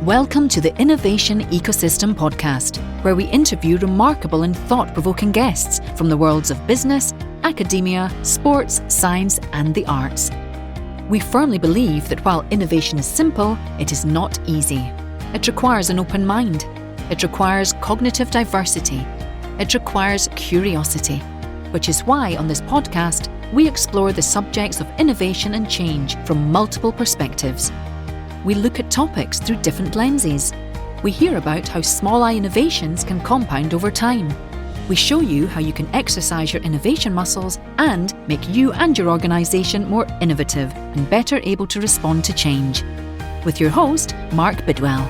Welcome to the Innovation Ecosystem Podcast, where we interview remarkable and thought-provoking guests from the worlds of business, academia, sports, science, and the arts. We firmly believe that while innovation is simple, it is not easy. It requires an open mind. It requires cognitive diversity. It requires curiosity, which is why on this podcast, we explore the subjects of innovation and change from multiple perspectives. We look at topics through different lenses. We hear about how small-eye innovations can compound over time. We show you how you can exercise your innovation muscles and make you and your organisation more innovative and better able to respond to change. With your host, Mark Bidwell.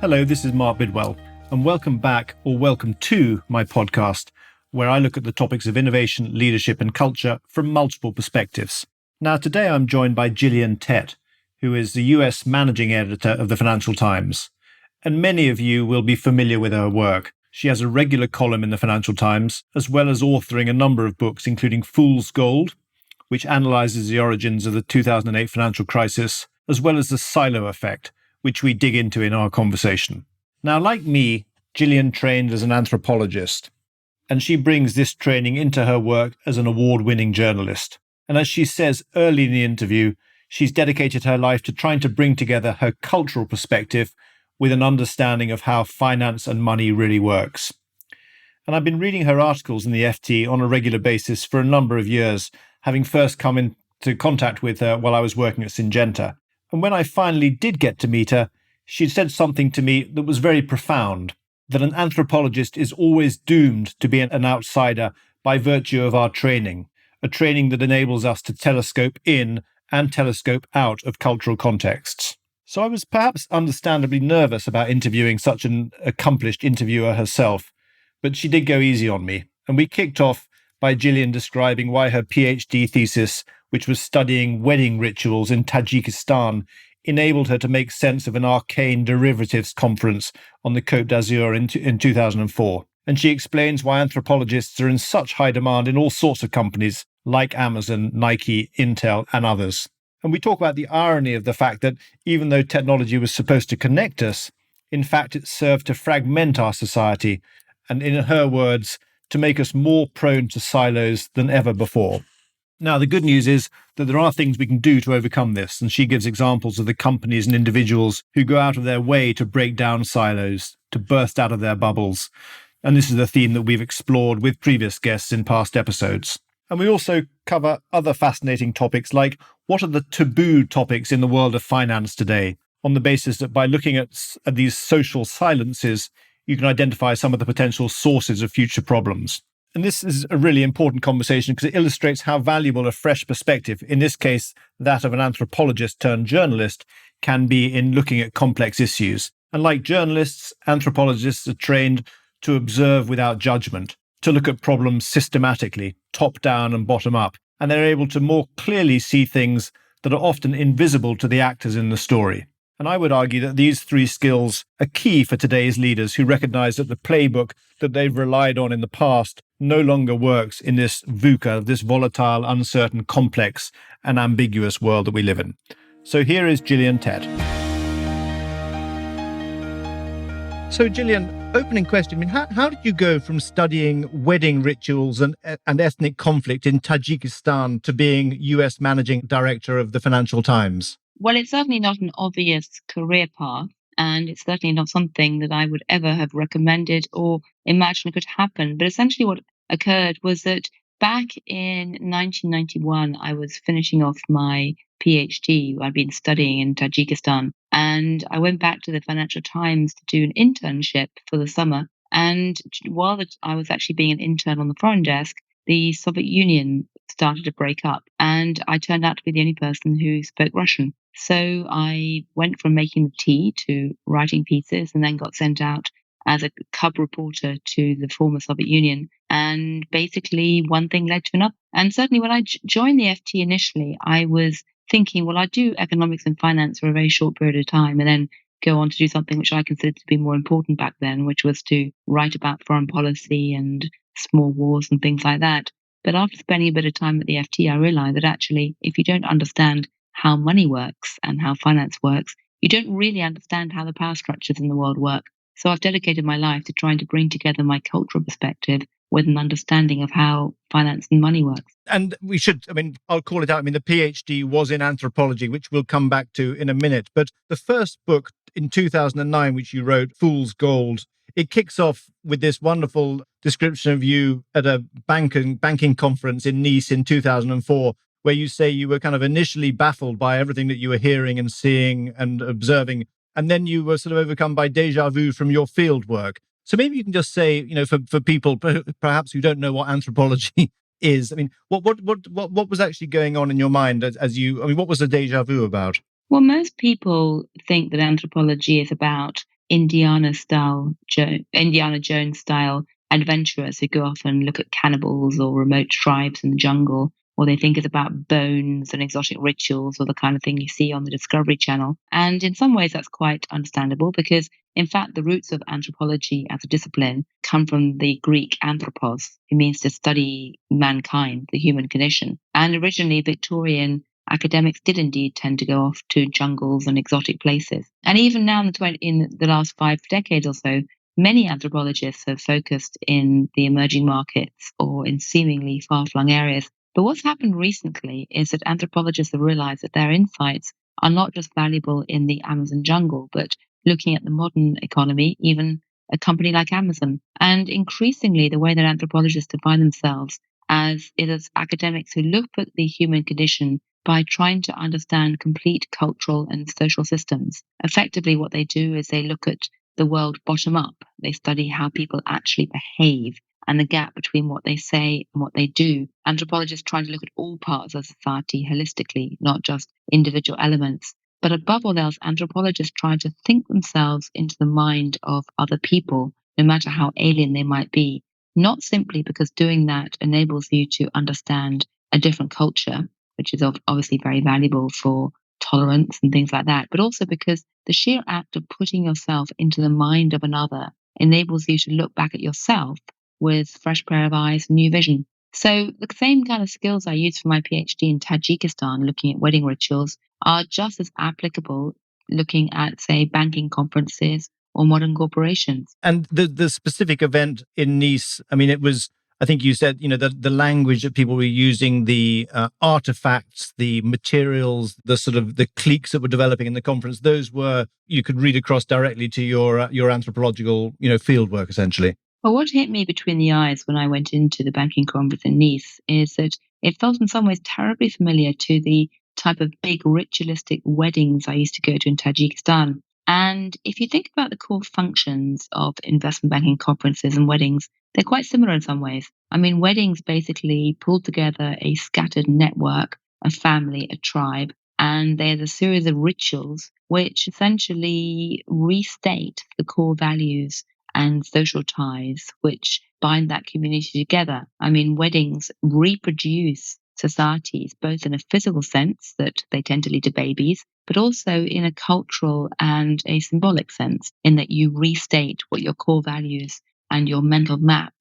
Hello, this is Mark Bidwell, and welcome back or welcome to my podcast, where I look at the topics of innovation, leadership and culture from multiple perspectives. Now, today I'm joined by Gillian Tett, who is the US managing editor of the Financial Times. And many of you will be familiar with her work. She has a regular column in the Financial Times, as well as authoring a number of books, including Fool's Gold, which analyses the origins of the 2008 financial crisis, as well as the silo effect, which we dig into in our conversation. Now, like me, Gillian trained as an anthropologist, and she brings this training into her work as an award-winning journalist. And as she says early in the interview, she's dedicated her life to trying to bring together her cultural perspective with an understanding of how finance and money really works. And I've been reading her articles in the FT on a regular basis for a number of years, having first come into contact with her while I was working at Syngenta. And when I finally did get to meet her, she said something to me that was very profound, that an anthropologist is always doomed to be an outsider by virtue of our training, a training that enables us to telescope in and telescope out of cultural contexts. So I was perhaps understandably nervous about interviewing such an accomplished interviewer herself, but she did go easy on me, and we kicked off by Gillian describing why her PhD thesis, which was studying wedding rituals in Tajikistan, enabled her to make sense of an arcane derivatives conference on the Côte d'Azur in 2004. And she explains why anthropologists are in such high demand in all sorts of companies like Amazon, Nike, Intel, and others. And we talk about the irony of the fact that even though technology was supposed to connect us, in fact, it served to fragment our society, and in her words, to make us more prone to silos than ever before. Now, the good news is that there are things we can do to overcome this, and she gives examples of the companies and individuals who go out of their way to break down silos, to burst out of their bubbles. And this is a theme that we've explored with previous guests in past episodes. And we also cover other fascinating topics like what are the taboo topics in the world of finance today, on the basis that by looking at these social silences, you can identify some of the potential sources of future problems. And this is a really important conversation because it illustrates how valuable a fresh perspective, in this case, that of an anthropologist turned journalist, can be in looking at complex issues. And like journalists, anthropologists are trained to observe without judgment, to look at problems systematically, top down and bottom up, and they're able to more clearly see things that are often invisible to the actors in the story. And I would argue that these three skills are key for today's leaders who recognize that the playbook that they've relied on in the past no longer works in this VUCA, this volatile, uncertain, complex, and ambiguous world that we live in. So here is Gillian Tett. So Gillian, opening question. How did you go from studying wedding rituals and ethnic conflict in Tajikistan to being US managing director of the Financial Times? Well, it's certainly not an obvious career path, and it's certainly not something that I would ever have recommended or imagined could happen. But essentially what occurred was that back in 1991, I was finishing off my PhD. I'd been studying in Tajikistan, and I went back to the Financial Times to do an internship for the summer. And while I was actually being an intern on the foreign desk, the Soviet Union started to break up, and I turned out to be the only person who spoke Russian. So I went from making the tea to writing pieces, and then got sent out as a cub reporter to the former Soviet Union. And basically one thing led to another. And certainly when I joined the FT initially, I was thinking, well, I'd do economics and finance for a very short period of time and then go on to do something which I considered to be more important back then, which was to write about foreign policy and small wars and things like that. But after spending a bit of time at the FT, I realized that actually, if you don't understand how money works and how finance works, you don't really understand how the power structures in the world work. So I've dedicated my life to trying to bring together my cultural perspective with an understanding of how finance and money works. And we should, I'll call it out. The PhD was in anthropology, which we'll come back to in a minute. But the first book in 2009, which you wrote, Fool's Gold, it kicks off with this wonderful description of you at a banking conference in Nice in 2004, where you say you were kind of initially baffled by everything that you were hearing and seeing and observing. And then you were sort of overcome by déjà vu from your field work. So maybe you can just say, for people perhaps who don't know what anthropology is, what was actually going on in your mind as you, what was the déjà vu about? Well, most people think that anthropology is about Indiana Jones style adventurers who go off and look at cannibals or remote tribes in the jungle, or they think it's about bones and exotic rituals or the kind of thing you see on the Discovery Channel. And in some ways, that's quite understandable because, in fact, the roots of anthropology as a discipline come from the Greek anthropos, who means to study mankind, the human condition. And originally, Victorian academics did indeed tend to go off to jungles and exotic places. And even now, in the last 5 decades or so, many anthropologists have focused in the emerging markets or in seemingly far-flung areas. But what's happened recently is that anthropologists have realized that their insights are not just valuable in the Amazon jungle, but looking at the modern economy, even a company like Amazon. And increasingly, the way that anthropologists define themselves is as academics who look at the human condition by trying to understand complete cultural and social systems. Effectively, what they do is they look at the world bottom up. They study how people actually behave and the gap between what they say and what they do. Anthropologists trying to look at all parts of society holistically, not just individual elements. But above all else, anthropologists try to think themselves into the mind of other people, no matter how alien they might be, not simply because doing that enables you to understand a different culture, which is obviously very valuable for tolerance and things like that, but also because the sheer act of putting yourself into the mind of another enables you to look back at yourself with fresh pair of eyes and new vision. So the same kind of skills I used for my PhD in Tajikistan, looking at wedding rituals, are just as applicable looking at, say, banking conferences or modern corporations. And the specific event in Nice, it was, I think you said, the language that people were using, the artifacts, the materials, the sort of the cliques that were developing in the conference, those were, you could read across directly to your anthropological, field work, essentially. Well, what hit me between the eyes when I went into the banking conference in Nice is that it felt in some ways terribly familiar to the type of big ritualistic weddings I used to go to in Tajikistan. And if you think about the core functions of investment banking conferences and weddings, they're quite similar in some ways. Weddings basically pull together a scattered network, a family, a tribe, and there's a series of rituals which essentially restate the core values and social ties which bind that community together. Weddings reproduce societies, both in a physical sense that they tend to lead to babies, but also in a cultural and a symbolic sense, in that you restate what your core values and your mental map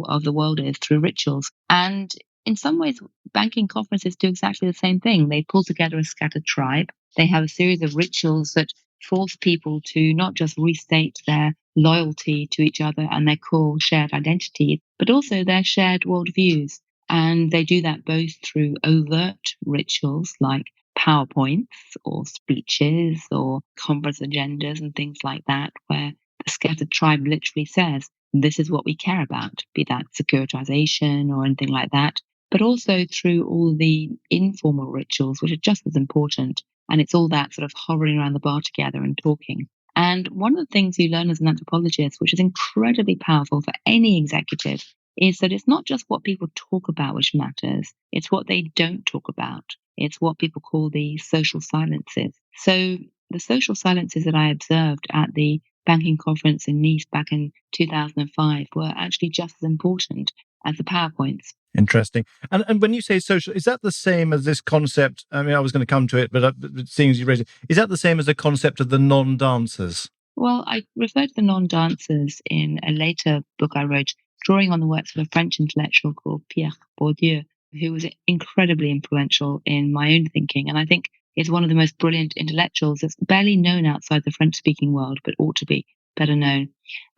of the world is through rituals. And in some ways, banking conferences do exactly the same thing. They pull together a scattered tribe. They have a series of rituals that force people to not just restate their loyalty to each other and their core shared identity, but also their shared worldviews. And they do that both through overt rituals like PowerPoints or speeches or conference agendas and things like that, where the scattered tribe literally says, this is what we care about, be that securitization or anything like that, but also through all the informal rituals, which are just as important. And it's all that sort of hovering around the bar together and talking. And one of the things you learn as an anthropologist, which is incredibly powerful for any executive, is that it's not just what people talk about which matters, it's what they don't talk about. It's what people call the social silences. So the social silences that I observed at the banking conference in Nice back in 2005 were actually just as important as the PowerPoints. Interesting. And when you say social, is that the same as this concept? I was going to come to it, but seeing as you raised it, is that the same as the concept of the non-dancers? Well, I referred to the non-dancers in a later book I wrote, drawing on the works of a French intellectual called Pierre Bourdieu, who was incredibly influential in my own thinking. And I think is one of the most brilliant intellectuals that's barely known outside the French-speaking world, but ought to be better known.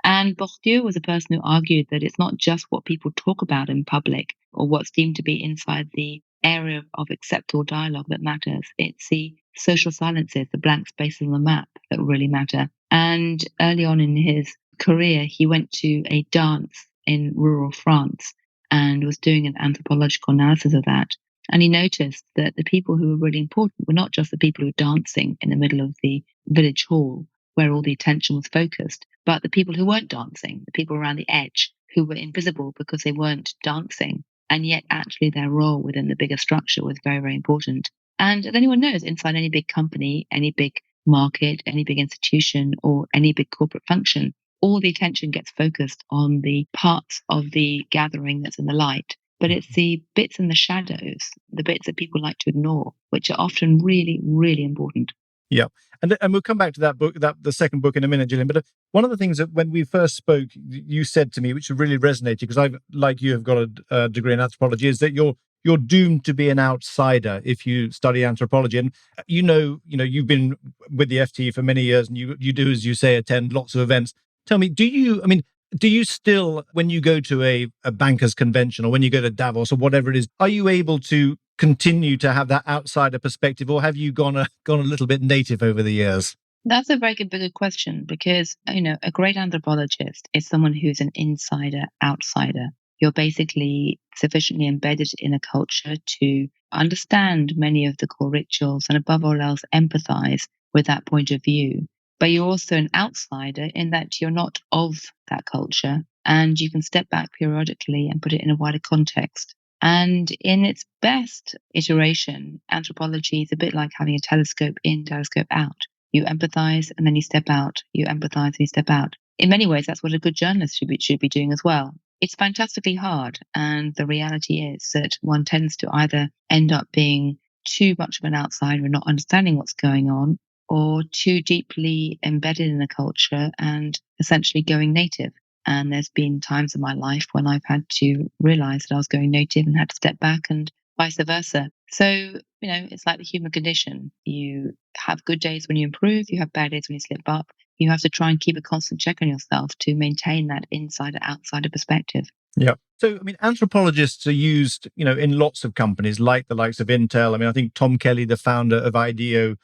And Bourdieu was a person who argued that it's not just what people talk about in public or what's deemed to be inside the area of acceptable dialogue that matters. It's the social silences, the blank spaces on the map that really matter. And early on in his career, he went to a dance in rural France and was doing an anthropological analysis of that. And he noticed that the people who were really important were not just the people who were dancing in the middle of the village hall where all the attention was focused, but the people who weren't dancing, the people around the edge who were invisible because they weren't dancing. And yet actually their role within the bigger structure was very, very important. And as anyone knows, inside any big company, any big market, any big institution, or any big corporate function, all the attention gets focused on the parts of the gathering that's in the light. But it's the bits in the shadows, the bits that people like to ignore, which are often really, really important. Yeah. And we'll come back to that book, the second book in a minute, Gillian. But one of the things that when we first spoke, you said to me, which really resonated, because I've, like you, have got a degree in anthropology, is that you're doomed to be an outsider if you study anthropology. And you've been with the FT for many years, and you do, as you say, attend lots of events. Tell me, do you still, when you go to a bankers convention or when you go to Davos or whatever it is, are you able to continue to have that outsider perspective, or have you gone a little bit native over the years? That's a very good question because, a great anthropologist is someone who's an insider, outsider. You're basically sufficiently embedded in a culture to understand many of the core rituals and above all else empathize with that point of view. But you're also an outsider in that you're not of that culture and you can step back periodically and put it in a wider context. And in its best iteration, anthropology is a bit like having a telescope in, telescope out. You empathize and then you step out. You empathize and you step out. In many ways, that's what a good journalist should be doing as well. It's fantastically hard. And the reality is that one tends to either end up being too much of an outsider and not understanding what's going on, or too deeply embedded in a culture and essentially going native. And there's been times in my life when I've had to realize that I was going native and had to step back and vice versa. So, it's like the human condition. You have good days when you improve, you have bad days when you slip up. You have to try and keep a constant check on yourself to maintain that insider-outsider perspective. Yeah. So, anthropologists are used, in lots of companies, like the likes of Intel. I think Tom Kelly, the founder of IDEO,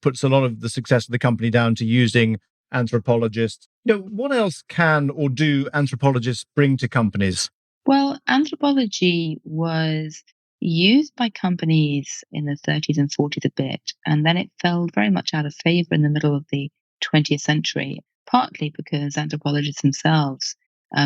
puts a lot of the success of the company down to using anthropologists. What else can or do anthropologists bring to companies? Well, anthropology was used by companies in the 30s and 40s a bit, and then it fell very much out of favor in the middle of the 20th century, partly because anthropologists themselves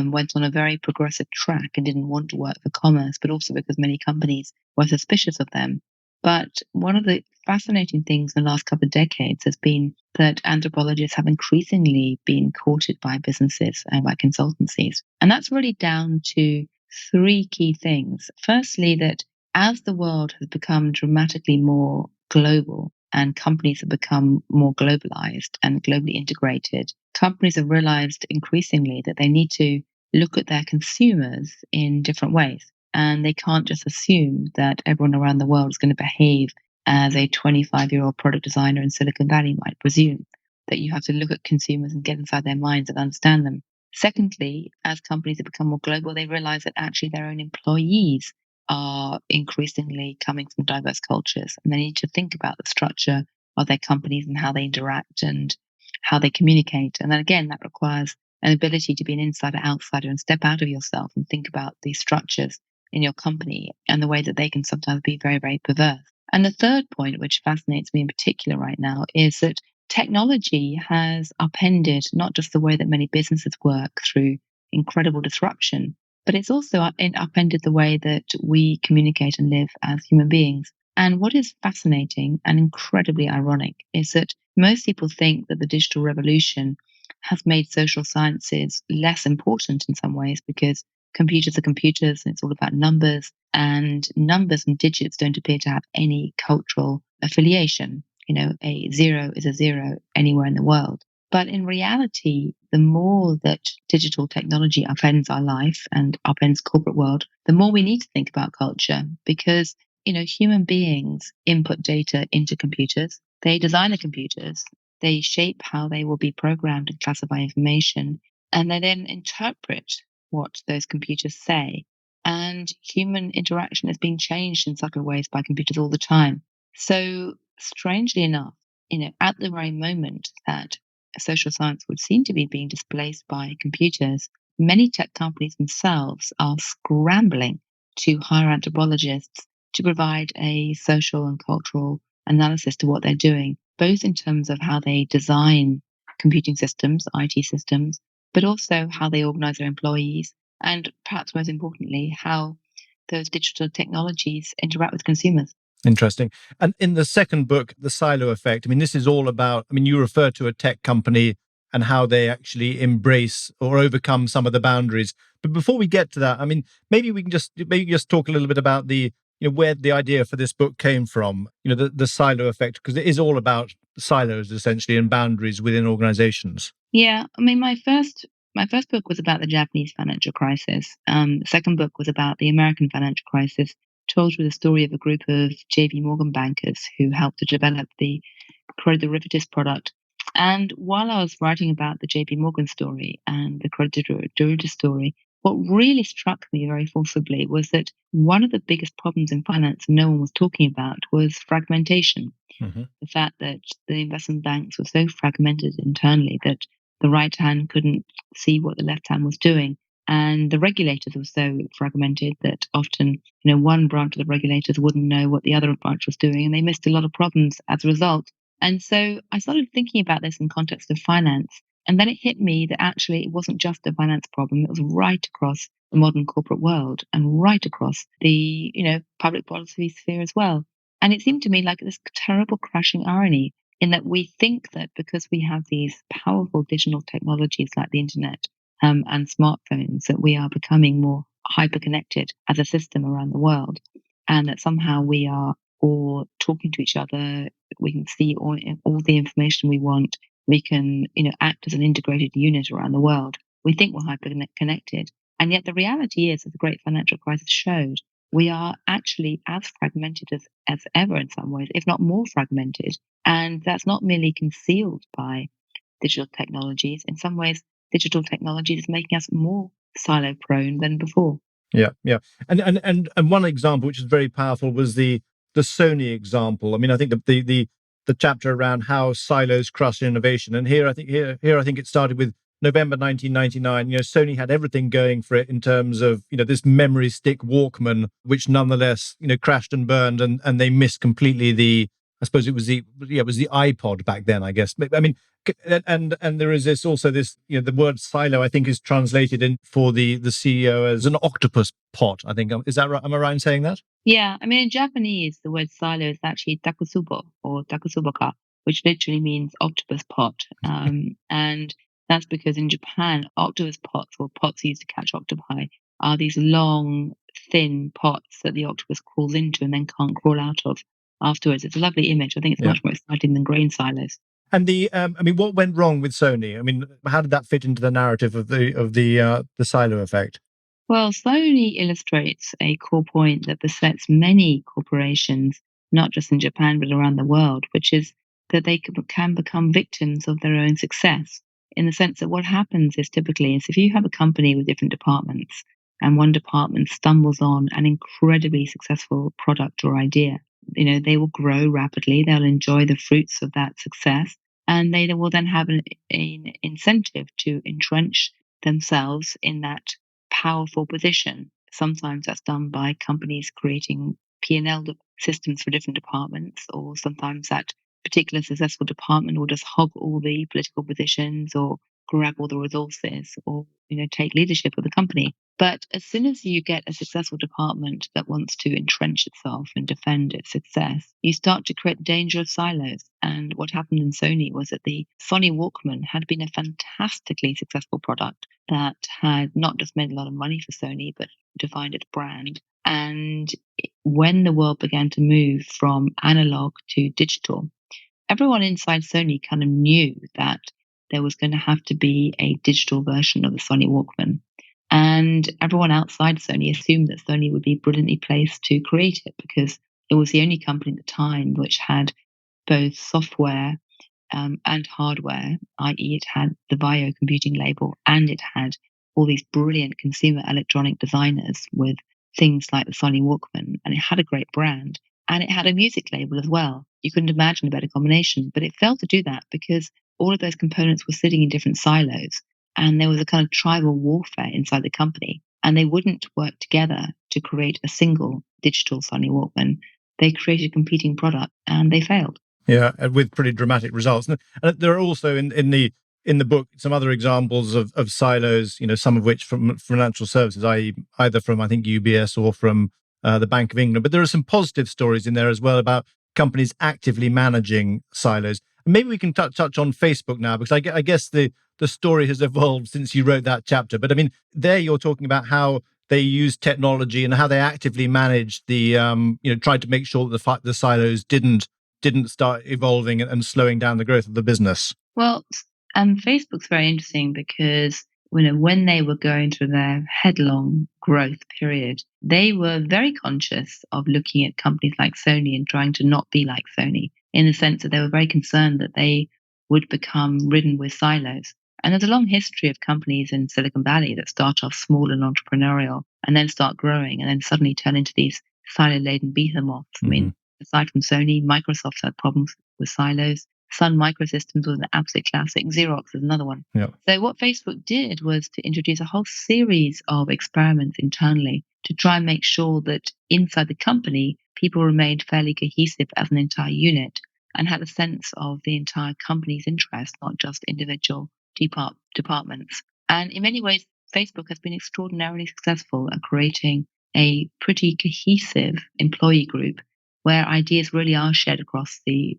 went on a very progressive track and didn't want to work for commerce, but also because many companies were suspicious of them. But one of the fascinating things in the last couple of decades has been that anthropologists have increasingly been courted by businesses and by consultancies. And that's really down to three key things. Firstly, that as the world has become dramatically more global and companies have become more globalized and globally integrated, companies have realized increasingly that they need to look at their consumers in different ways. And they can't just assume that everyone around the world is going to behave as a 25-year-old product designer in Silicon Valley might presume. That you have to look at consumers and get inside their minds and understand them. Secondly, as companies have become more global, they realize that actually their own employees are increasingly coming from diverse cultures, and they need to think about the structure of their companies and how they interact and how they communicate. And then again, that requires an ability to be an insider-outsider and step out of yourself and think about these structures in your company and the way that they can sometimes be very, very perverse. And the third point, which fascinates me in particular right now, is that technology has upended not just the way that many businesses work through incredible disruption, but it's also upended the way that we communicate and live as human beings. And what is fascinating and incredibly ironic is that most people think that the digital revolution has made social sciences less important in some ways because computers are computers and it's all about numbers, and numbers and digits don't appear to have any cultural affiliation. A zero is a zero anywhere in the world. But in reality, the more that digital technology upends our life and upends corporate world, the more we need to think about culture, because human beings input data into computers. They design the computers. They shape how they will be programmed and classify information. And they then interpret what those computers say. And human interaction is being changed in subtle ways by computers all the time. So, strangely enough, at the very moment that social science would seem to be being displaced by computers, many tech companies themselves are scrambling to hire anthropologists to provide a social and cultural analysis to what they're doing, both in terms of how they design computing systems, IT systems, but also how they organize their employees, and perhaps most importantly, how those digital technologies interact with consumers. Interesting. And in the second book, The Silo Effect, I mean, this is all about, I mean, you refer to a tech company and how they actually embrace or overcome some of the boundaries. But before we get to that, I mean, maybe we can just talk a little bit about where the idea for this book came from, the silo effect, because it is all about silos essentially and boundaries within organizations. Yeah, I mean, my first book was about the Japanese financial crisis. The second book was about the American financial crisis, told through the story of a group of J.P. Morgan bankers who helped to develop the credit derivatives product. And while I was writing about the J.P. Morgan story and the credit derivatives story, what really struck me very forcibly was that one of the biggest problems in finance no one was talking about was fragmentation. Mm-hmm. The fact that the investment banks were so fragmented internally that the right hand couldn't see what the left hand was doing. And the regulators were so fragmented that often, one branch of the regulators wouldn't know what the other branch was doing, and they missed a lot of problems as a result. And so I started thinking about this in context of finance. And then it hit me that actually it wasn't just a finance problem, it was right across the modern corporate world and right across the, public policy sphere as well. And it seemed to me like this terrible crashing irony in that we think that because we have these powerful digital technologies like the internet and smartphones, that we are becoming more hyper-connected as a system around the world, and that somehow we are all talking to each other. We can see all the information we want. We can, act as an integrated unit around the world. We think we're hyper-connected. And yet the reality is, as the great financial crisis showed, we are actually as fragmented as ever in some ways, if not more fragmented. And that's not merely concealed by digital technologies. In some ways, digital technology is making us more silo prone than before. Yeah, yeah. And one example which is very powerful was the Sony example. I mean, I think the chapter around how silos crush innovation. And here I think it started with November 1999. Sony had everything going for it in terms of, this memory stick Walkman, which nonetheless, crashed and burned, and they missed completely I suppose it was the iPod back then, I guess. I mean, and there is this the word silo, I think, is translated in for the CEO as an octopus pot. I think, is that right? Am I right in saying that? Yeah, I mean, in Japanese, the word silo is actually takusubo or takusuboka, which literally means octopus pot. And that's because in Japan, octopus pots, or pots used to catch octopi, are these long, thin pots that the octopus crawls into and then can't crawl out of afterwards. It's a lovely image. I think it's much more exciting than grain silos. And I mean, what went wrong with Sony? I mean, how did that fit into the narrative of the silo effect? Well, Sony illustrates a core point that besets many corporations, not just in Japan, but around the world, which is that they can become victims of their own success. In the sense that what happens is typically is if you have a company with different departments and one department stumbles on an incredibly successful product or idea, they will grow rapidly, they'll enjoy the fruits of that success, and they will then have an incentive to entrench themselves in that powerful position. Sometimes that's done by companies creating P&L systems for different departments, or sometimes that particular successful department will just hog all the political positions or grab all the resources or take leadership of the company. But as soon as you get a successful department that wants to entrench itself and defend its success, you start to create dangerous silos. And what happened in Sony was that the Sony Walkman had been a fantastically successful product that had not just made a lot of money for Sony, but defined its brand. And when the world began to move from analog to digital, everyone inside Sony kind of knew that there was going to have to be a digital version of the Sony Walkman. And everyone outside Sony assumed that Sony would be brilliantly placed to create it because It was the only company at the time which had both software and hardware, i.e., it had the bio computing label and it had all these brilliant consumer electronic designers with things like the Sony Walkman, and it had a great brand and it had a music label as well. You couldn't imagine a better combination, but it failed to do that because all of those components were sitting in different silos and there was a kind of tribal warfare inside the company, and they wouldn't work together to create a single digital Sony Walkman. They created a competing product and they failed. Yeah, with pretty dramatic results. And there are also in the book some other examples of silos, some of which from financial services, i.e., either from I think UBS or from the Bank of England. But there are some positive stories in there as well about companies actively managing silos. And maybe we can touch on Facebook now, because I guess the story has evolved since you wrote that chapter. But I mean, there you're talking about how they use technology and how they actively managed the tried to make sure that the silos didn't start evolving and slowing down the growth of the business. Well, Facebook's very interesting because when they were going through their headlong growth period, they were very conscious of looking at companies like Sony and trying to not be like Sony, in the sense that they were very concerned that they would become ridden with silos. And there's a long history of companies in Silicon Valley that start off small and entrepreneurial and then start growing and then suddenly turn into these silo-laden behemoths. I mean, aside from Sony, Microsoft had problems with silos. Sun Microsystems was an absolute classic. Xerox is another one. Yep. So what Facebook did was to introduce a whole series of experiments internally to try and make sure that inside the company, people remained fairly cohesive as an entire unit and had a sense of the entire company's interest, not just individual departments. And in many ways, Facebook has been extraordinarily successful at creating a pretty cohesive employee group where ideas really are shared across the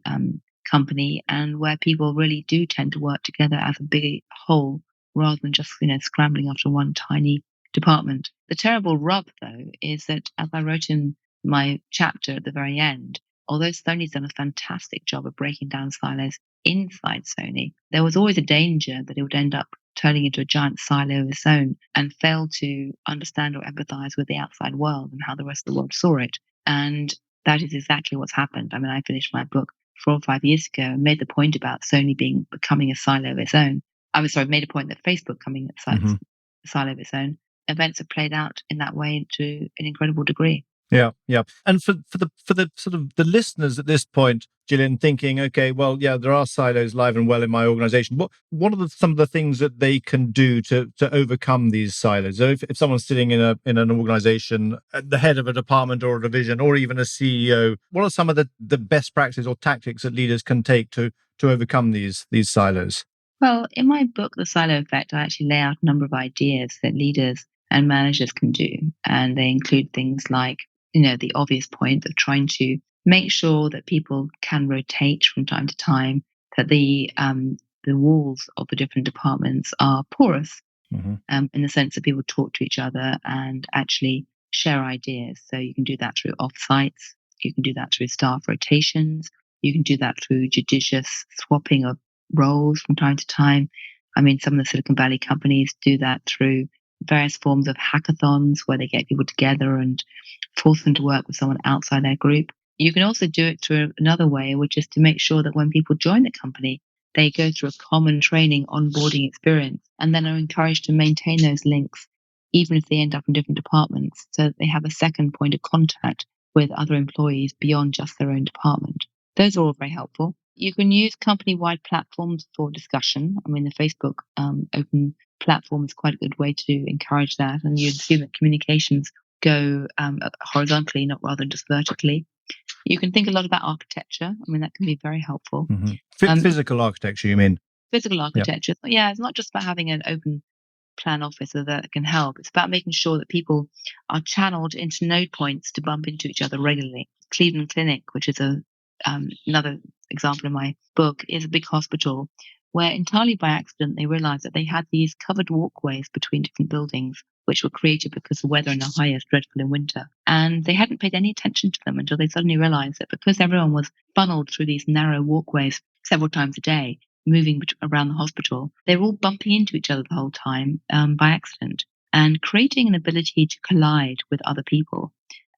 company and where people really do tend to work together as a big whole rather than just scrambling after one tiny department. The terrible rub, though, is that as I wrote in my chapter at the very end, although Sony's done a fantastic job of breaking down silos inside Sony, there was always a danger that it would end up turning into a giant silo of its own and fail to understand or empathize with the outside world and how the rest of the world saw it. And that is exactly what's happened. I mean, I finished my book 4 or 5 years ago and made the point about Sony becoming a silo of its own. Made a point that Facebook coming a silo of its own. Events have played out in that way to an incredible degree. Yeah. And for the sort of the listeners at this point, Gillian, thinking, okay, well, yeah, there are silos live and well in my organization. What are some of the things that they can do to overcome these silos? So if someone's sitting in an organization at the head of a department or a division or even a CEO, what are some of the best practices or tactics that leaders can take to overcome these silos? Well, in my book, The Silo Effect, I actually lay out a number of ideas that leaders and managers can do. And they include things like, the obvious point of trying to make sure that people can rotate from time to time, that the walls of the different departments are porous, in the sense that people talk to each other and actually share ideas. So you can do that through off-sites, you can do that through staff rotations, you can do that through judicious swapping of roles from time to time. I mean, some of the Silicon Valley companies do that through various forms of hackathons where they get people together and force them to work with someone outside their group. You can also do it through another way, which is to make sure that when people join the company, they go through a common training onboarding experience and then are encouraged to maintain those links, even if they end up in different departments, so that they have a second point of contact with other employees beyond just their own department. Those are all very helpful. You can use company-wide platforms for discussion. I mean, the Facebook open platform is quite a good way to encourage that. And you assume that communications go horizontally, not rather just vertically. You can think a lot about architecture. I mean, that can be very helpful. Physical architecture, you mean? Physical architecture. Yep. Yeah, it's not just about having an open plan office that can help. It's about making sure that people are channeled into node points to bump into each other regularly. Cleveland Clinic, which is another example in my book, is a big hospital where entirely by accident they realized that they had these covered walkways between different buildings, which were created because the weather in Ohio is dreadful in winter. And they hadn't paid any attention to them until they suddenly realized that because everyone was funneled through these narrow walkways several times a day, moving around the hospital, they were all bumping into each other the whole time by accident. And creating an ability to collide with other people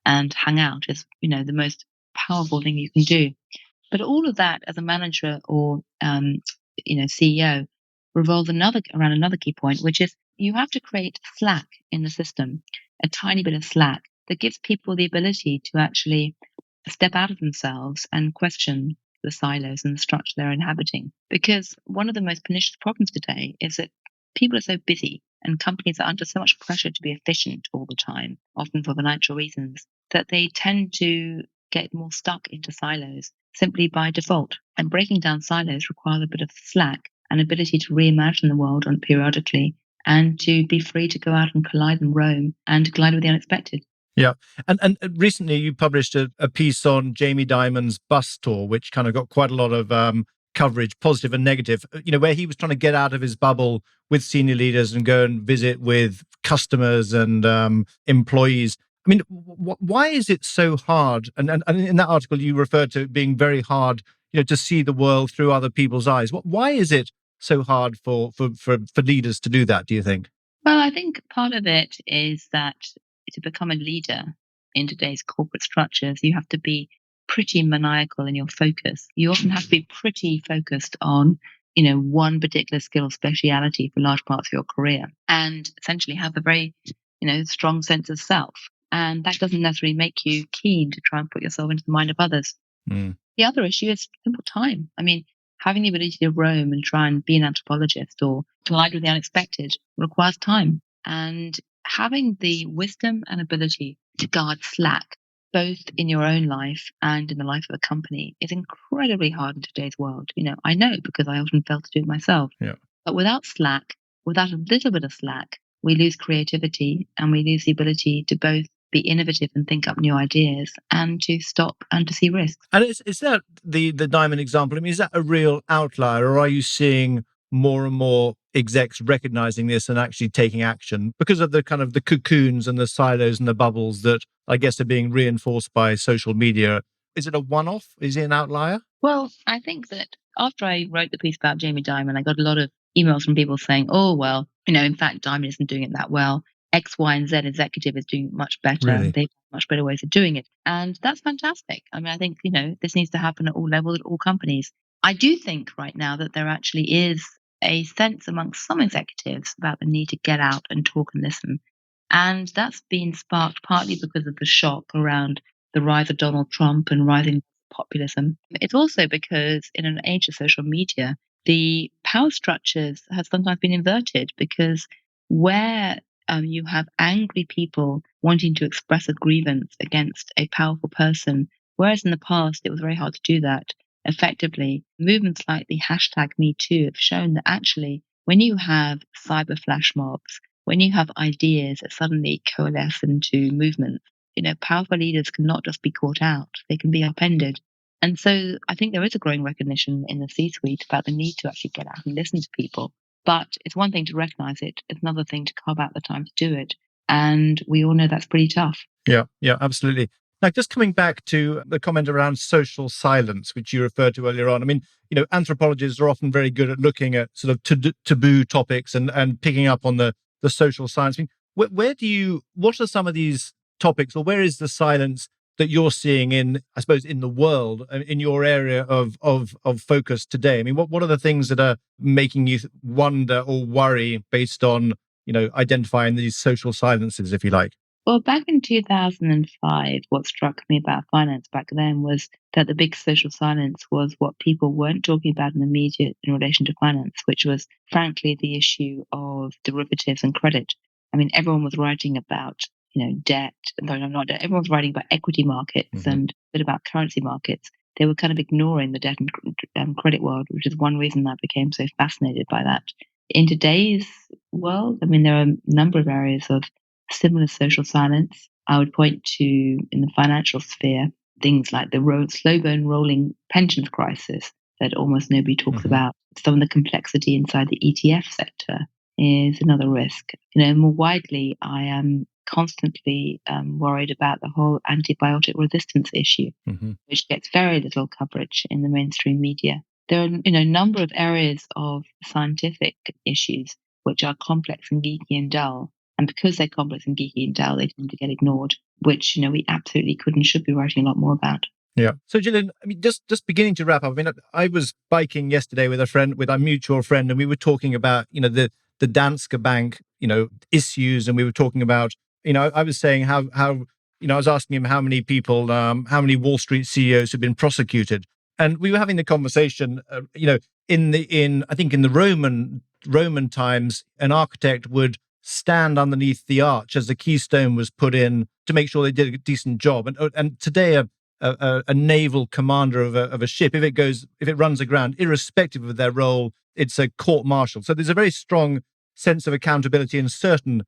and hang out is, the most powerful thing you can do. But all of that as a manager or CEO revolves around another key point, which is you have to create slack in the system, a tiny bit of slack that gives people the ability to actually step out of themselves and question the silos and the structure they're inhabiting. Because one of the most pernicious problems today is that people are so busy and companies are under so much pressure to be efficient all the time, often for financial reasons, that they tend to get more stuck into silos simply by default. And breaking down silos requires a bit of slack and ability to reimagine the world periodically and to be free to go out and collide and roam and glide with the unexpected. Yeah. And recently you published a piece on Jamie Dimon's bus tour, which kind of got quite a lot of coverage, positive and negative, where he was trying to get out of his bubble with senior leaders and go and visit with customers and employees. I mean, why is it so hard? And in that article, you referred to it being very hard, to see the world through other people's eyes. Why is it so hard for leaders to do that, do you think? Well, I think part of it is that to become a leader in today's corporate structures, you have to be pretty maniacal in your focus. You often have to be pretty focused on, one particular skill or speciality for large parts of your career and essentially have a very, strong sense of self. And that doesn't necessarily make you keen to try and put yourself into the mind of others. Mm. The other issue is simple time. I mean, having the ability to roam and try and be an anthropologist or collide with the unexpected requires time. And having the wisdom and ability to guard slack, both in your own life and in the life of a company, is incredibly hard in today's world. I know because I often fail to do it myself. Yeah. But without slack, without a little bit of slack, we lose creativity and we lose the ability to both be innovative and think up new ideas and to stop and to see risks. And is that the Diamond example? I mean, is that a real outlier, or are you seeing more and more execs recognizing this and actually taking action because of the kind of the cocoons and the silos and the bubbles that I guess are being reinforced by social media? Is it a one-off? Is it an outlier? Well, I think that after I wrote the piece about Jamie Dimon, I got a lot of emails from people saying, oh, well, in fact, Dimon isn't doing it that well. X, Y, and Z executive is doing much better. Really? They've much better ways of doing it. And that's fantastic. I mean, I think, this needs to happen at all levels, at all companies. I do think right now that there actually is a sense amongst some executives about the need to get out and talk and listen. And that's been sparked partly because of the shock around the rise of Donald Trump and rising populism. It's also because in an age of social media, the power structures have sometimes been inverted because where you have angry people wanting to express a grievance against a powerful person, whereas in the past it was very hard to do that effectively, movements like the hashtag #MeToo have shown that actually when you have cyber flash mobs, when you have ideas that suddenly coalesce into movements, powerful leaders can not just be caught out, they can be upended. And so I think there is a growing recognition in the C-suite about the need to actually get out and listen to people. But it's one thing to recognize it, it's another thing to carve out the time to do it. And we all know that's pretty tough. Yeah, absolutely. Now, just coming back to the comment around social silence, which you referred to earlier on. I mean, anthropologists are often very good at looking at sort of taboo topics and picking up on the social silence. I mean, what are some of these topics, or where is the silence that you're seeing in the world, in your area of focus today? I mean, what are the things that are making you wonder or worry based on, identifying these social silences, if you like? Well, back in 2005, what struck me about finance back then was that the big social silence was what people weren't talking about in the media in relation to finance, which was frankly the issue of derivatives and credit. I mean, everyone was writing about, debt. No, not debt. Everyone was writing about equity markets and a bit about currency markets. They were kind of ignoring the debt and credit world, which is one reason I became so fascinated by that. In today's world, I mean, there are a number of areas of similar social silence. I would point to, in the financial sphere, things like the slow burn rolling pensions crisis that almost nobody talks about. Some of the complexity inside the ETF sector is another risk. More widely, I am constantly worried about the whole antibiotic resistance issue, which gets very little coverage in the mainstream media. There are, a number of areas of scientific issues which are complex and geeky and dull. And because they're complex and geeky and dull, they tend to get ignored, which, we absolutely could and should be writing a lot more about. Yeah. So, Gillian, I mean, just beginning to wrap up. I mean, I was biking yesterday with a friend, with our mutual friend, and we were talking about, the Danske Bank, issues, and we were talking about, I was saying how, I was asking him how many people, how many Wall Street CEOs have been prosecuted, and we were having the conversation, I think in the Roman times, an architect would stand underneath the arch as the keystone was put in to make sure they did a decent job, and today a naval commander of a ship, if it runs aground, irrespective of their role, it's a court martial. So there's a very strong sense of accountability in certain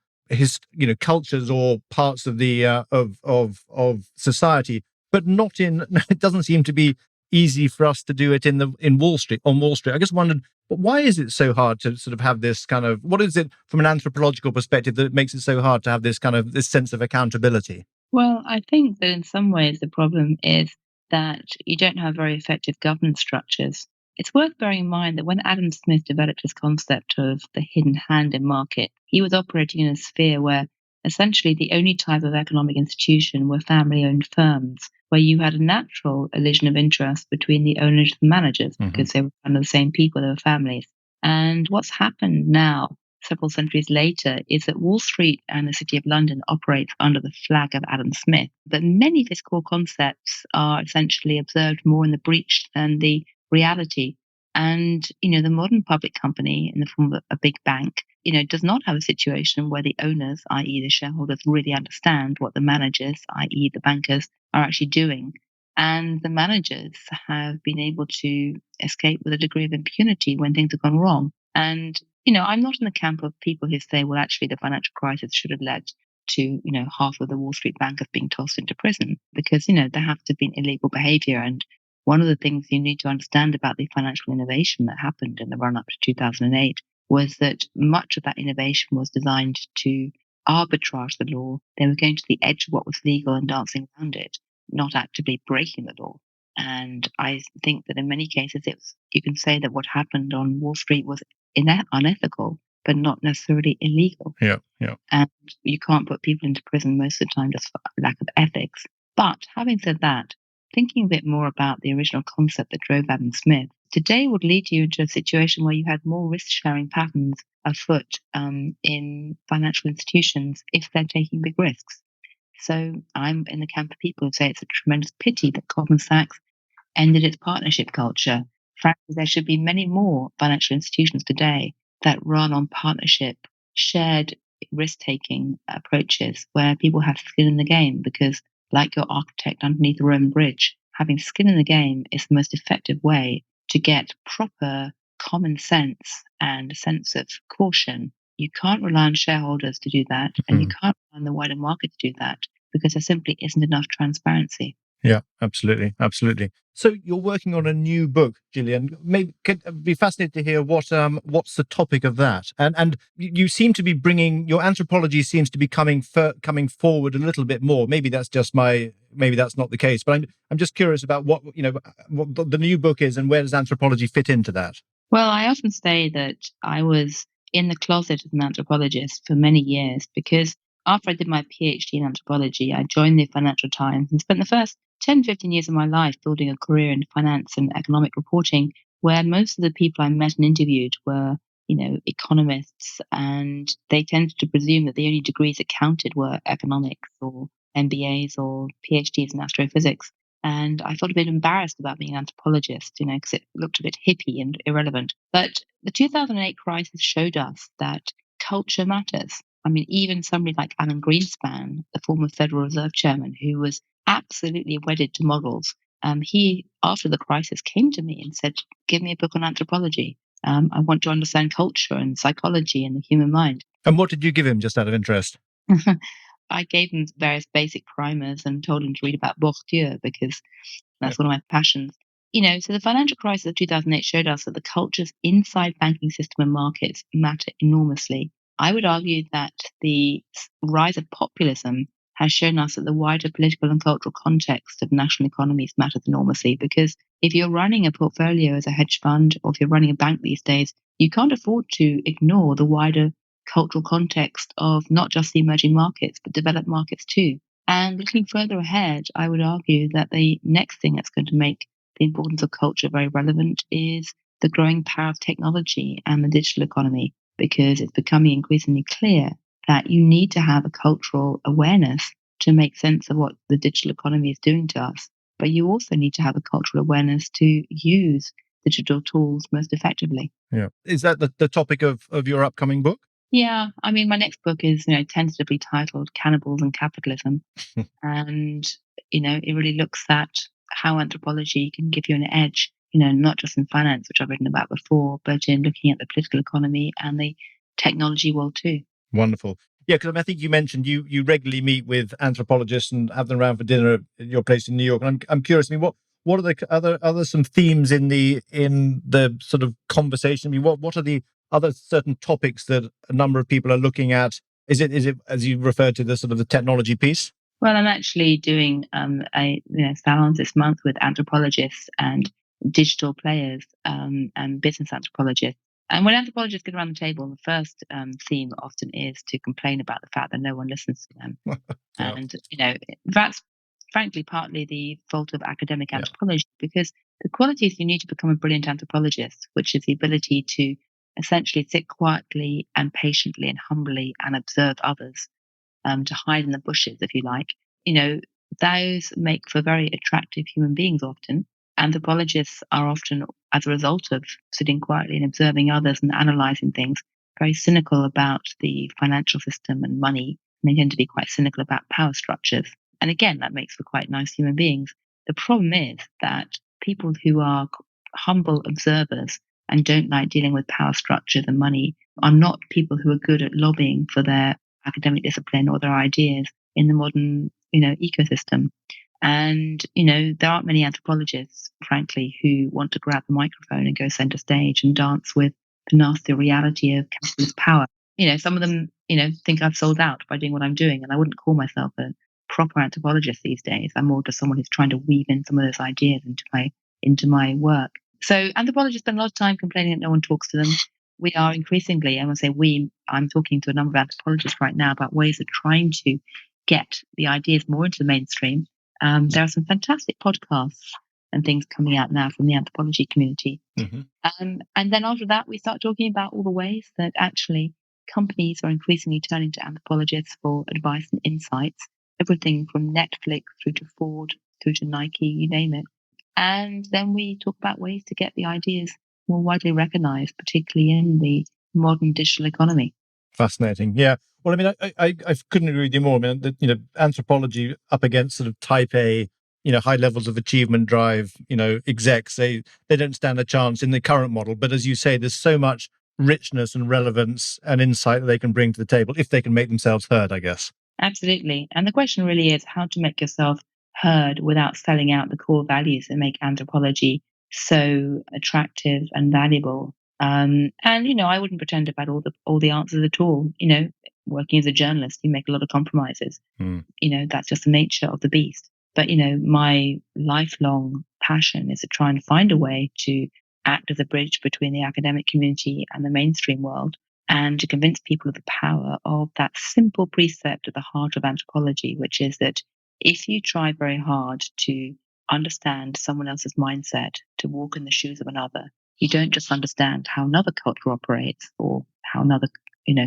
cultures or parts of the of society, but not in. It doesn't seem to be easy for us to do it in Wall Street on Wall Street. I just wondered, but why is it so hard to sort of have this kind of, what is it from an anthropological perspective that makes it so hard to have this kind of this sense of accountability? Well, I think that in some ways the problem is that you don't have very effective governance structures. It's worth bearing in mind that when Adam Smith developed his concept of the hidden hand in market, he was operating in a sphere where essentially the only type of economic institution were family owned firms, where you had a natural elision of interest between the owners and managers because they were kind of the same people, they were families. And what's happened now, several centuries later, is that Wall Street and the City of London operates under the flag of Adam Smith. But many of his core concepts are essentially observed more in the breach than the reality. And, the modern public company in the form of a big bank, does not have a situation where the owners, i.e. the shareholders, really understand what the managers, i.e. the bankers, are actually doing. And the managers have been able to escape with a degree of impunity when things have gone wrong. And I'm not in the camp of people who say, well, actually, the financial crisis should have led to, half of the Wall Street bankers being tossed into prison because, there have to have been illegal behavior. And one of the things you need to understand about the financial innovation that happened in the run up to 2008 was that much of that innovation was designed to arbitrage the law. They were going to the edge of what was legal and dancing around it, not actively breaking the law. And I think that in many cases, you can say that what happened on Wall Street was unethical, but not necessarily illegal. Yeah, yeah. And you can't put people into prison most of the time just for lack of ethics. But having said that, thinking a bit more about the original concept that drove Adam Smith, today would lead you into a situation where you had more risk-sharing patterns afoot in financial institutions if they're taking big risks. So I'm in the camp of people who say it's a tremendous pity that Goldman Sachs ended its partnership culture. Frankly, there should be many more financial institutions today that run on partnership, shared risk-taking approaches where people have skin in the game because, like your architect underneath the Roman bridge, having skin in the game is the most effective way to get proper common sense and a sense of caution. You can't rely on shareholders to do that, and you can't rely on the wider market to do that because there simply isn't enough transparency. Yeah, absolutely, absolutely. So you're working on a new book, Gillian. Maybe could be fascinated to hear what's the topic of that. And you seem to be bringing your anthropology seems to be coming forward a little bit more. Maybe that's not the case. But I'm just curious about what the new book is and where does anthropology fit into that? Well, I often say that I was in the closet as an anthropologist for many years because after I did my PhD in anthropology, I joined the Financial Times and spent the first 10, 15 years of my life building a career in finance and economic reporting, where most of the people I met and interviewed were, economists, and they tended to presume that the only degrees that counted were economics or MBAs or PhDs in astrophysics. And I felt a bit embarrassed about being an anthropologist, because it looked a bit hippie and irrelevant. But the 2008 crisis showed us that culture matters. I mean, even somebody like Alan Greenspan, the former Federal Reserve Chairman, who was absolutely wedded to models, he, after the crisis, came to me and said, give me a book on anthropology. I want to understand culture and psychology and the human mind. And what did you give him, just out of interest? I gave him various basic primers and told him to read about Bourdieu because that's one of my passions. So the financial crisis of 2008 showed us that the cultures inside banking system and markets matter enormously. I would argue that the rise of populism has shown us that the wider political and cultural context of national economies matters enormously because if you're running a portfolio as a hedge fund or if you're running a bank these days, you can't afford to ignore the wider cultural context of not just the emerging markets, but developed markets too. And looking further ahead, I would argue that the next thing that's going to make the importance of culture very relevant is the growing power of technology and the digital economy, because it's becoming increasingly clear that you need to have a cultural awareness to make sense of what the digital economy is doing to us. But you also need to have a cultural awareness to use digital tools most effectively. Yeah. Is that the topic of your upcoming book? Yeah, I mean, my next book is, tentatively titled Cannibals and Capitalism. And, it really looks at how anthropology can give you an edge, not just in finance, which I've written about before, but in looking at the political economy and the technology world too. Wonderful. Yeah, because I think you mentioned you regularly meet with anthropologists and have them around for dinner at your place in New York. And I'm curious. I mean, what are the other some themes in the sort of conversation? I mean, what are the other certain topics that a number of people are looking at? Is it as you referred to the sort of the technology piece? Well, I'm actually doing a salons this month with anthropologists and digital players and business anthropologists. And when anthropologists get around the table, the first theme often is to complain about the fact that no one listens to them. Yeah. And that's frankly partly the fault of academic Yeah. anthropology, because the qualities you need to become a brilliant anthropologist, which is the ability to essentially sit quietly and patiently and humbly and observe others, to hide in the bushes, if you like. You know, those make for very attractive human beings often. Anthropologists are often, as a result of sitting quietly and observing others and analyzing things, very cynical about the financial system and money. And they tend to be quite cynical about power structures. And again, that makes for quite nice human beings. The problem is that people who are humble observers and don't like dealing with power structures and money are not people who are good at lobbying for their academic discipline or their ideas in the modern, ecosystem. And, there aren't many anthropologists, frankly, who want to grab the microphone and go center stage and dance with the nasty reality of capitalist power. Some of them, think I've sold out by doing what I'm doing, and I wouldn't call myself a proper anthropologist these days. I'm more just someone who's trying to weave in some of those ideas into my work. So anthropologists spend a lot of time complaining that no one talks to them. We are increasingly, I want to say we, I'm talking to a number of anthropologists right now about ways of trying to get the ideas more into the mainstream. There are some fantastic podcasts and things coming out now from the anthropology community. Mm-hmm. And then after that, we start talking about all the ways that actually companies are increasingly turning to anthropologists for advice and insights, everything from Netflix through to Ford, through to Nike, you name it. And then we talk about ways to get the ideas more widely recognized, particularly in the modern digital economy. Fascinating. Yeah. Well, I mean, I couldn't agree with you more. I mean, anthropology up against sort of type A, high levels of achievement drive, execs, they don't stand a chance in the current model. But as you say, there's so much richness and relevance and insight that they can bring to the table if they can make themselves heard, I guess. Absolutely. And the question really is how to make yourself heard without selling out the core values that make anthropology so attractive and valuable. And I wouldn't pretend to have had all the answers at all. Working as a journalist, you make a lot of compromises. Mm. That's just the nature of the beast. But my lifelong passion is to try and find a way to act as a bridge between the academic community and the mainstream world, and to convince people of the power of that simple precept at the heart of anthropology, which is that if you try very hard to understand someone else's mindset, to walk in the shoes of another, you don't just understand how another culture operates or how another,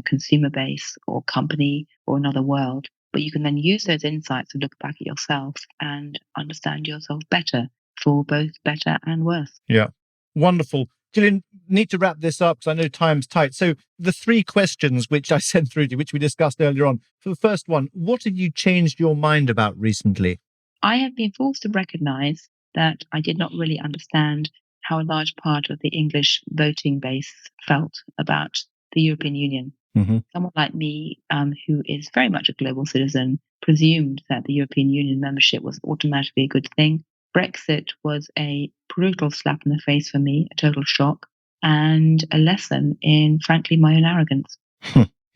consumer base or company or another world, but you can then use those insights to look back at yourself and understand yourself better, for both better and worse. Yeah. Wonderful. Gillian, need to wrap this up because I know time's tight. So the 3 questions which I sent through to you, which we discussed earlier on. For the first one, what have you changed your mind about recently? I have been forced to recognize that I did not really understand how a large part of the English voting base felt about the European Union. Mm-hmm. Someone like me, who is very much a global citizen, presumed that the European Union membership was automatically a good thing. Brexit was a brutal slap in the face for me, a total shock, and a lesson in, frankly, my own arrogance.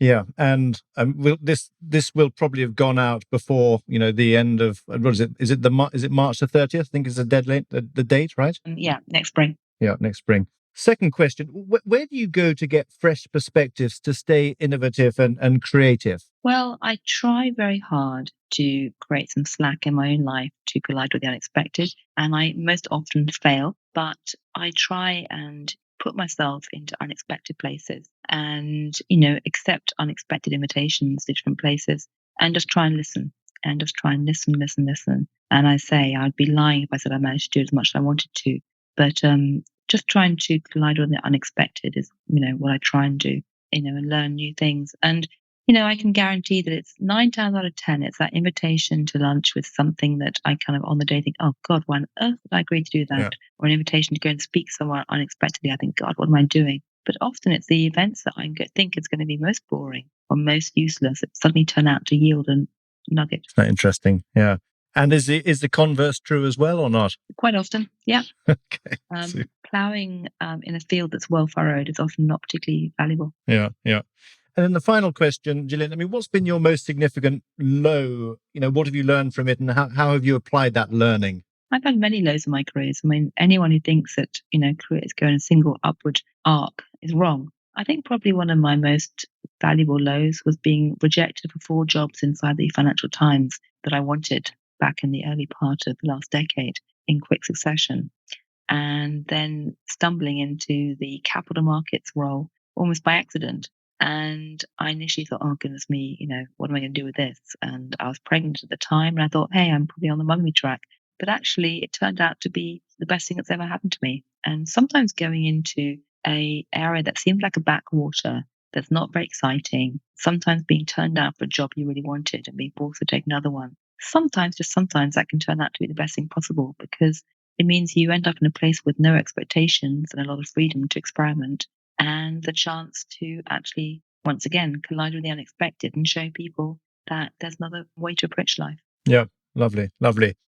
Yeah, and this will probably have gone out before the end of what is it? Is it March the 30th? I think is the deadline, the date, right? Yeah, next spring. Yeah, next spring. Second question, where do you go to get fresh perspectives to stay innovative and creative? Well, I try very hard to create some slack in my own life to collide with the unexpected, and I most often fail, but I try and put myself into unexpected places and, accept unexpected invitations to different places and just try and listen and just try and listen. And I say I'd be lying if I said I managed to do as much as I wanted to, but just trying to collide with the unexpected is, what I try and do, and learn new things. And I can guarantee that it's 9 times out of 10, it's that invitation to lunch with something that I kind of on the day think, oh God, why on earth did I agree to do that? Yeah. Or an invitation to go and speak somewhere unexpectedly. I think, God, what am I doing? But often it's the events that I think is going to be most boring or most useless that suddenly turn out to yield a nugget. That's interesting. Yeah. And is the converse true as well or not? Quite often, yeah. Okay. Ploughing in a field that's well furrowed is often not particularly valuable. Yeah. And then the final question, Gillian, what's been your most significant low? What have you learned from it and how have you applied that learning? I've had many lows in my careers. Anyone who thinks that, careers go in a single upward arc is wrong. I think probably one of my most valuable lows was being rejected for 4 jobs inside the Financial Times that I wanted back in the early part of the last decade in quick succession. And then stumbling into the capital markets role almost by accident. And I initially thought, oh, goodness me, what am I going to do with this? And I was pregnant at the time and I thought, hey, I'm probably on the mummy track. But actually, it turned out to be the best thing that's ever happened to me. And sometimes going into an area that seems like a backwater, that's not very exciting, sometimes being turned down for a job you really wanted and being forced to take another one. Sometimes, just sometimes, that can turn out to be the best thing possible because it means you end up in a place with no expectations and a lot of freedom to experiment and the chance to actually, once again, collide with the unexpected and show people that there's another way to approach life. Yeah, lovely.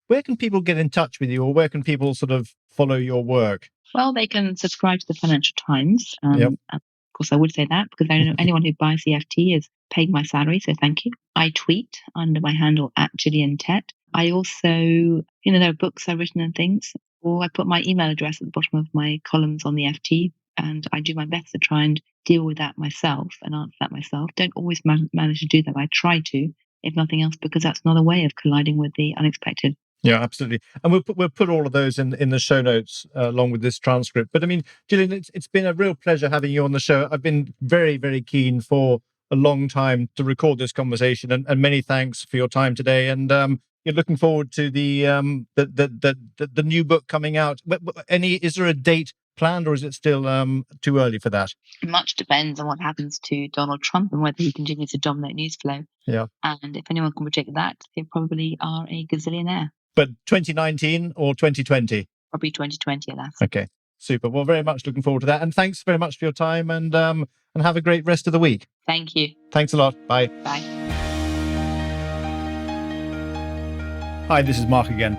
Where can people get in touch with you or where can people sort of follow your work? Well, they can subscribe to the Financial Times. Yep. Of course, I would say that because I know anyone who buys the FT is paying my salary, so thank you. I tweet under my handle @Gillian Tett. I also, there are books I've written and things, or I put my email address at the bottom of my columns on the FT, and I do my best to try and deal with that myself and answer that myself. Don't always manage to do that. I try to, if nothing else, because that's another way of colliding with the unexpected. Yeah, absolutely. And we'll put all of those in the show notes along with this transcript. But Gillian, it's been a real pleasure having you on the show. I've been very, very keen for a long time to record this conversation, and many thanks for your time today. And you're looking forward to the new book coming out. Is there a date planned, or is it still too early for that? Much depends on what happens to Donald Trump and whether he continues to dominate news flow. Yeah. And if anyone can predict that, they probably are a gazillionaire. But 2019 or 2020? Probably 2020, alas. Okay, super. Well, very much looking forward to that. And thanks very much for your time and have a great rest of the week. Thank you. Thanks a lot. Bye. Bye. Hi, this is Mark again.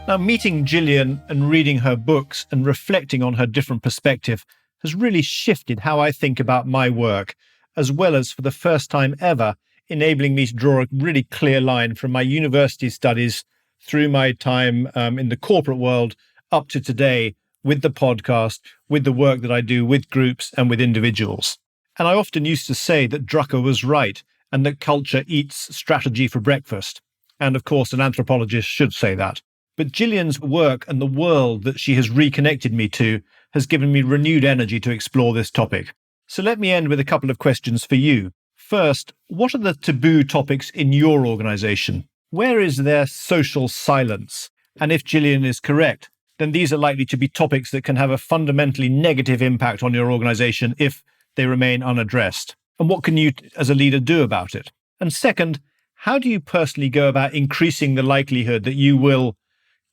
Now, meeting Gillian and reading her books and reflecting on her different perspective has really shifted how I think about my work, as well as, for the first time ever, enabling me to draw a really clear line from my university studies through my time in the corporate world up to today with the podcast, with the work that I do with groups and with individuals. And I often used to say that Drucker was right and that culture eats strategy for breakfast. And of course, an anthropologist should say that. But Gillian's work and the world that she has reconnected me to has given me renewed energy to explore this topic. So let me end with a couple of questions for you. First, what are the taboo topics in your organisation? Where is there social silence? And if Gillian is correct, then these are likely to be topics that can have a fundamentally negative impact on your organisation if they remain unaddressed. And what can you, as a leader, do about it? And second, how do you personally go about increasing the likelihood that you will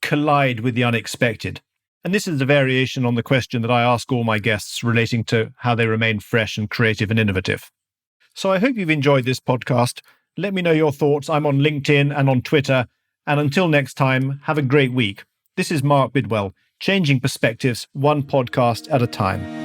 collide with the unexpected? And this is a variation on the question that I ask all my guests relating to how they remain fresh and creative and innovative. So I hope you've enjoyed this podcast. Let me know your thoughts. I'm on LinkedIn and on Twitter. And until next time, have a great week. This is Mark Bidwell, changing perspectives one podcast at a time.